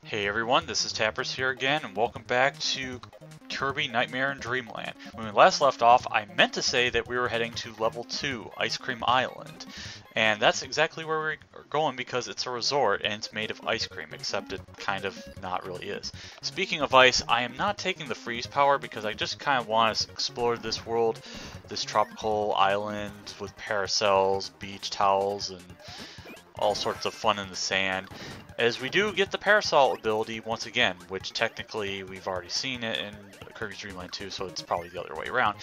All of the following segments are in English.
Hey everyone, this is Tappers here again, and welcome back to Kirby Nightmare in Dreamland. When we last left off, I meant to say that we were heading to level 2, Ice Cream Island. And that's exactly where we're going because it's a resort and it's made of ice cream, except it kind of not really is. Speaking of ice, I am not taking the freeze power because I just kind of want to explore this world, this tropical island with parasols, beach towels, and all sorts of fun in the sand. As we do get the parasol ability once again, which technically we've already seen it in Kirby's Dreamland 2, so it's probably the other way around.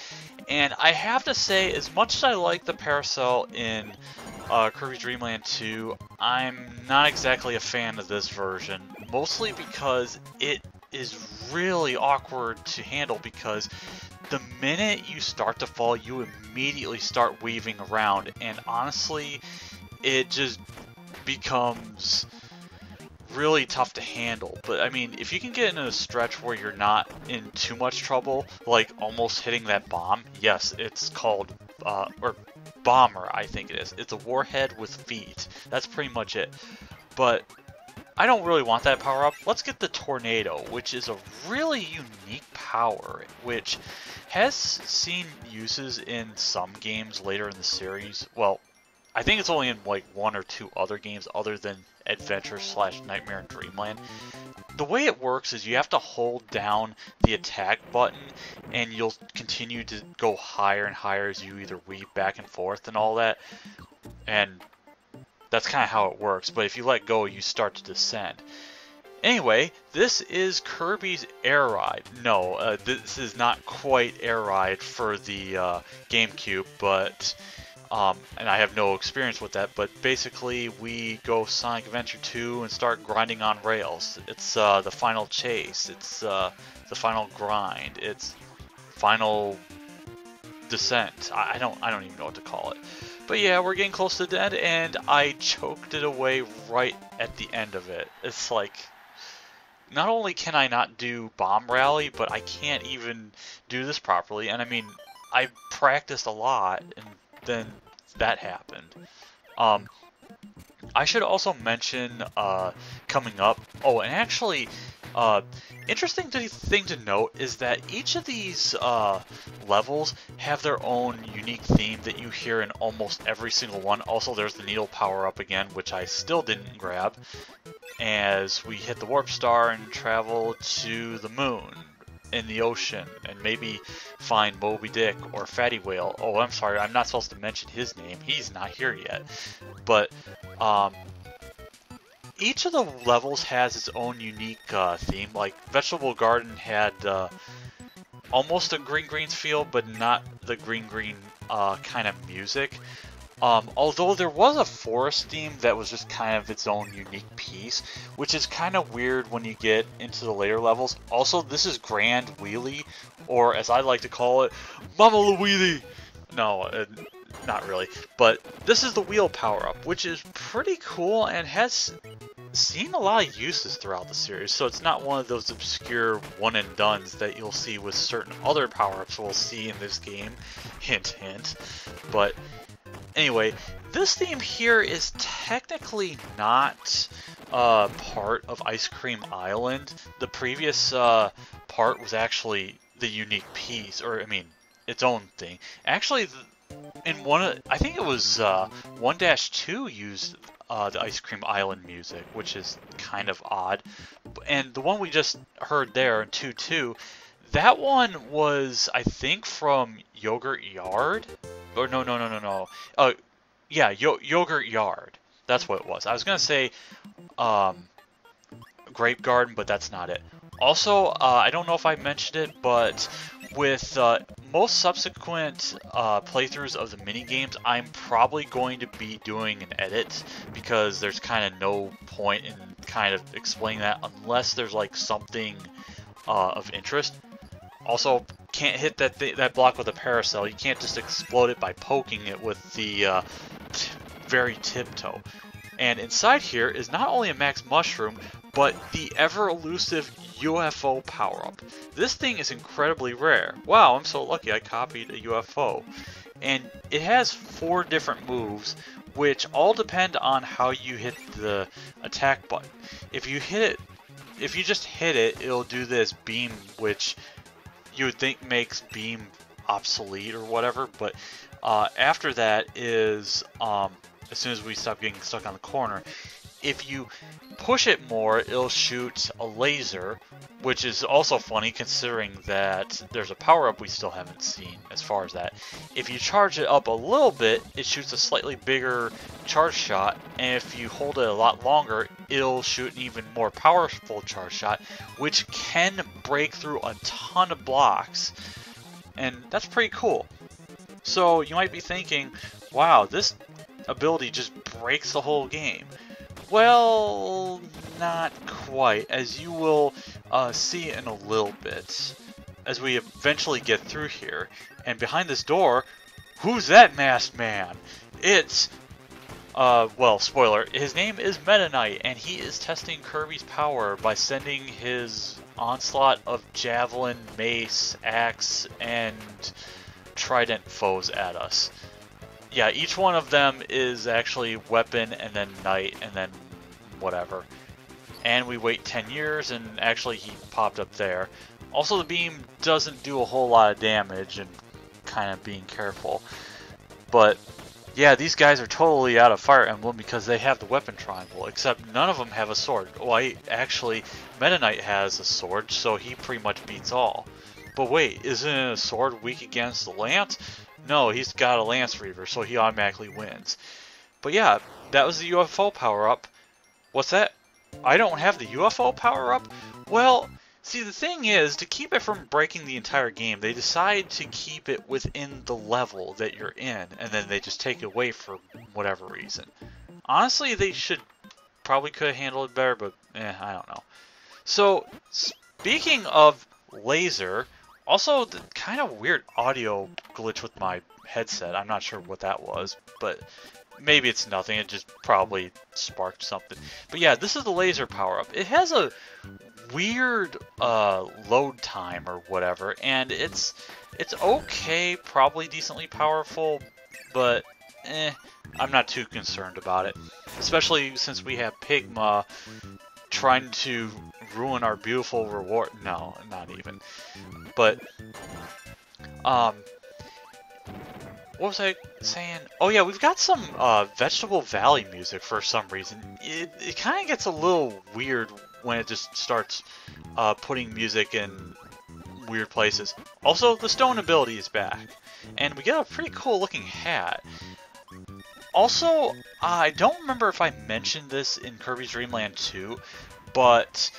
And I have to say, as much as I like the parasol in Kirby's Dreamland 2, I'm not exactly a fan of this version, mostly because it is really awkward to handle because the minute you start to fall, you immediately start weaving around, and honestly, it just becomes really tough to handle. But I mean, if you can get in a stretch where you're not in too much trouble, like almost hitting that bomb, yes, it's called or bomber, I think it is. It's a warhead with feet. That's pretty much it. But I don't really want that power up. Let's get the tornado, which is a really unique power, which has seen uses in some games later in the series. Well, I think it's only in like one or two other games other than Adventure / Nightmare in Dreamland. The way it works is you have to hold down the attack button and you'll continue to go higher and higher as you either weave back and forth and all that. And that's kind of how it works. But if you let go, you start to descend. Anyway, this is Kirby's Air Ride. No, this is not quite Air Ride for the GameCube, but and I have no experience with that, but basically we go Sonic Adventure 2 and start grinding on rails. It's the final chase, it's the final grind, it's final descent. I don't even know what to call it. But yeah, we're getting close to the end, and I choked it away right at the end of it. It's like, not only can I not do Bomb Rally, but I can't even do this properly. And I mean, I practiced a lot, and then that happened. I should also mention coming up. Oh, and actually, interesting thing to note is that each of these levels have their own unique theme that you hear in almost every single one. Also, there's the needle power up again, which I still didn't grab, as we hit the warp star and travel to the moon in the ocean and maybe find Moby Dick or Fatty Whale. Oh, I'm sorry, I'm not supposed to mention his name. He's not here yet. But each of the levels has its own unique theme. Like Vegetable Garden had almost a Green feel, but not the Green kind of music. Although there was a forest theme that was just kind of its own unique piece, which is kind of weird when you get into the later levels. Also, this is Grand Wheelie, or as I like to call it, Mama Wheelie. No, not really. But this is the wheel power-up, which is pretty cool and has seen a lot of uses throughout the series. So it's not one of those obscure one-and-dones that you'll see with certain other power-ups we'll see in this game. Hint, hint. But anyway, this theme here is technically not part of Ice Cream Island. The previous part was actually the unique piece, or I mean, its own thing. Actually, in I think it was 1-2 used the Ice Cream Island music, which is kind of odd. And the one we just heard there in 2-2, that one was, I think, from Yogurt Yard? Or no. Yeah, Yogurt Yard. That's what it was. I was going to say Grape Garden, but that's not it. Also, I don't know if I mentioned it, but with most subsequent playthroughs of the mini-games, I'm probably going to be doing an edit, because there's kind of no point in kind of explaining that unless there's like something of interest. Also, can't hit that block with a parasol. You can't just explode it by poking it with the very tiptoe. And inside here is not only a max mushroom, but the ever-elusive UFO power-up. This thing is incredibly rare. Wow, I'm so lucky I copied a UFO. And it has 4 different moves, which all depend on how you hit the attack button. If you hit it if you just hit it, it'll do this beam, which you would think makes beam obsolete or whatever, but after that is, as soon as we stop getting stuck on the corner, if you push it more, it'll shoot a laser, which is also funny considering that there's a power-up we still haven't seen as far as that. If you charge it up a little bit, it shoots a slightly bigger charge shot, and if you hold it a lot longer, it'll shoot an even more powerful charge shot, which can break through a ton of blocks, and that's pretty cool. So you might be thinking, wow, this ability just breaks the whole game. Well, not quite, as you will see in a little bit, as we eventually get through here. And behind this door, who's that masked man? It's, well, spoiler, his name is Meta Knight, and he is testing Kirby's power by sending his onslaught of javelin, mace, axe, and trident foes at us. Yeah, each one of them is actually weapon and then knight and then whatever. And we wait 10 years and actually he popped up there. Also, the beam doesn't do a whole lot of damage, and kind of being careful. But yeah, these guys are totally out of Fire Emblem because they have the weapon triangle, except none of them have a sword. Well, actually, Meta Knight has a sword, so he pretty much beats all. But wait, isn't a sword weak against the lance? No, he's got a Lance Reaver, so he automatically wins. But yeah, that was the UFO power-up. What's that? I don't have the UFO power-up? Well, see, the thing is, to keep it from breaking the entire game, they decide to keep it within the level that you're in, and then they just take it away for whatever reason. Honestly, they should probably could have handled it better, but I don't know. So, speaking of laser, also the kind of weird audio glitch with my headset. I'm not sure what that was, but maybe it's nothing. It just probably sparked something. But yeah, this is the laser power-up. It has a weird load time or whatever, and it's okay, probably decently powerful, but I'm not too concerned about it. Especially since we have Pigma trying to ruin our beautiful reward. No, not even. But what was I saying? Oh yeah, we've got some Vegetable Valley music for some reason. It kind of gets a little weird when it just starts putting music in weird places. Also, the stone ability is back, and we get a pretty cool looking hat. Also, I don't remember if I mentioned this in Kirby's Dreamland 2, but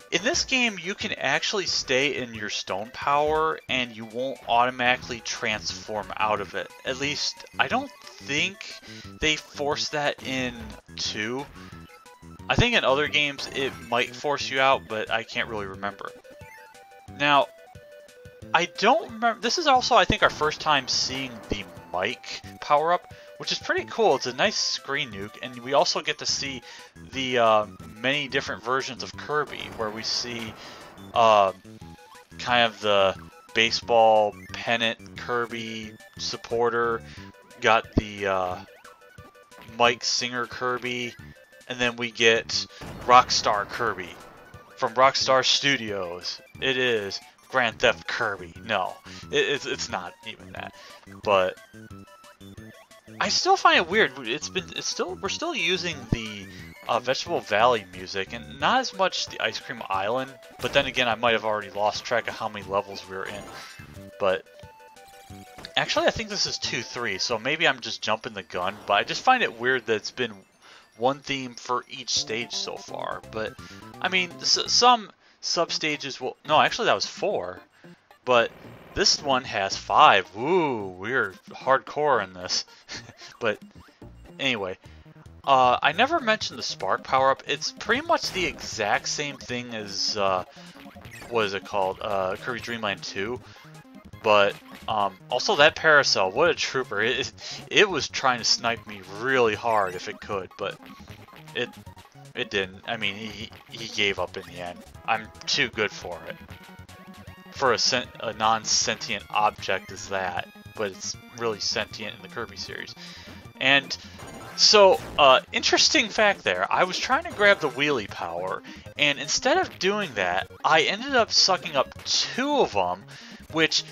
in this game, you can actually stay in your stone power and you won't automatically transform out of it. At least, I don't think they force that in 2. I think in other games it might force you out, but I can't really remember. Now, I don't remember. This is also, I think, our first time seeing the mic power-up, which is pretty cool. It's a nice screen nuke, and we also get to see the many different versions of Kirby, where we see kind of the baseball pennant Kirby supporter, got the Mike Singer Kirby, and then we get Rockstar Kirby from Rockstar Studios. It is Grand Theft Kirby. No, it's not even that, but I still find it weird. We're still using the Vegetable Valley music, and not as much the Ice Cream Island. But then again, I might have already lost track of how many levels we were in. But actually, I think this is 2-3, so maybe I'm just jumping the gun. But I just find it weird that it's been one theme for each stage so far. But I mean, some sub-stages will... No, actually that was 4. But this one has 5. Ooh, we're hardcore in this. But anyway, I never mentioned the Spark power-up. It's pretty much the exact same thing as, what is it called? Kirby Dreamland 2. But also that Paracel, what a trooper. It was trying to snipe me really hard if it could, but it didn't. I mean, he gave up in the end. I'm too good for it. For a non-sentient object is that, but it's really sentient in the Kirby series. And So, interesting fact there. I was trying to grab the wheelie power, and instead of doing that, I ended up sucking up 2 of them, which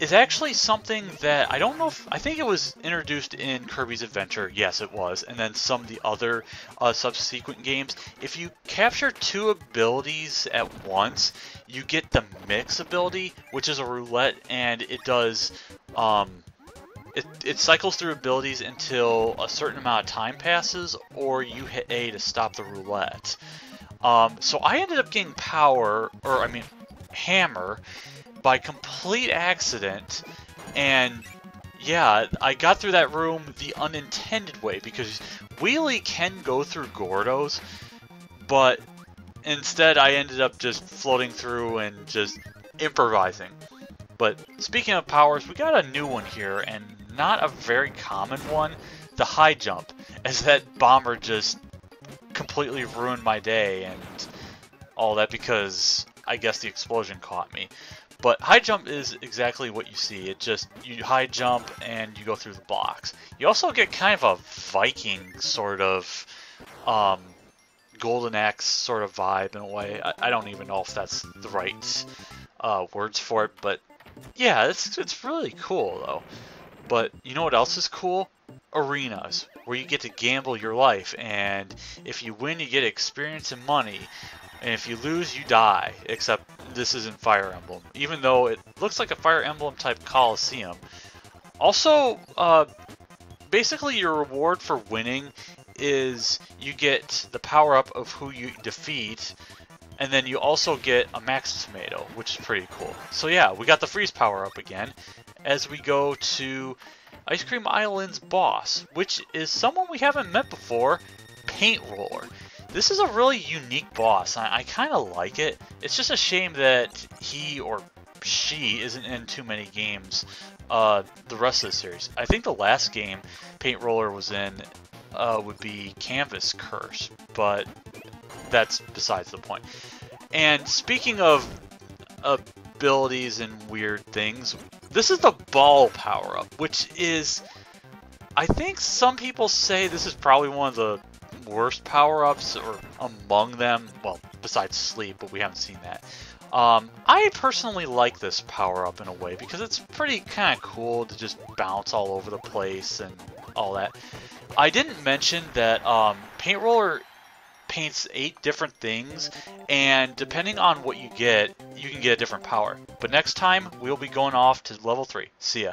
is actually something that I don't know if, I think it was introduced in Kirby's Adventure. Yes, it was. And then some of the other subsequent games. If you capture 2 abilities at once, you get the mix ability, which is a roulette, and it does, it cycles through abilities until a certain amount of time passes, or you hit A to stop the roulette. So I ended up getting power, or I mean hammer, by complete accident, and yeah, I got through that room the unintended way, because wheelie can go through Gordos, but instead I ended up just floating through and just improvising. But speaking of powers, we got a new one here, and not a very common one, the high jump, as that bomber just completely ruined my day and all that because I guess the explosion caught me. But high jump is exactly what you see. It just, you high jump and you go through the blocks. You also get kind of a Viking sort of Golden Axe sort of vibe in a way. I don't even know if that's the right words for it, but yeah, it's really cool though. But you know what else is cool? Arenas, where you get to gamble your life, and if you win, you get experience and money. And if you lose, you die, except this isn't Fire Emblem, even though it looks like a Fire Emblem type Coliseum. Also, basically your reward for winning is you get the power-up of who you defeat, and then you also get a max tomato, which is pretty cool. So yeah, we got the freeze power-up again, as we go to Ice Cream Island's boss, which is someone we haven't met before, Paint Roller. This is a really unique boss. I kind of like it. It's just a shame that he or she isn't in too many games the rest of the series. I think the last game Paint Roller was in would be Canvas Curse, but that's besides the point. And speaking of abilities and weird things, this is the ball power-up, which is, I think some people say this is probably one of the worst power-ups, or among them, well, besides sleep, but we haven't seen that. I personally like this power-up in a way, because it's pretty kind of cool to just bounce all over the place and all that. I didn't mention that Paint Roller paints 8 different things, and depending on what you can get a different power. But next time, we'll be going off to level 3. See ya.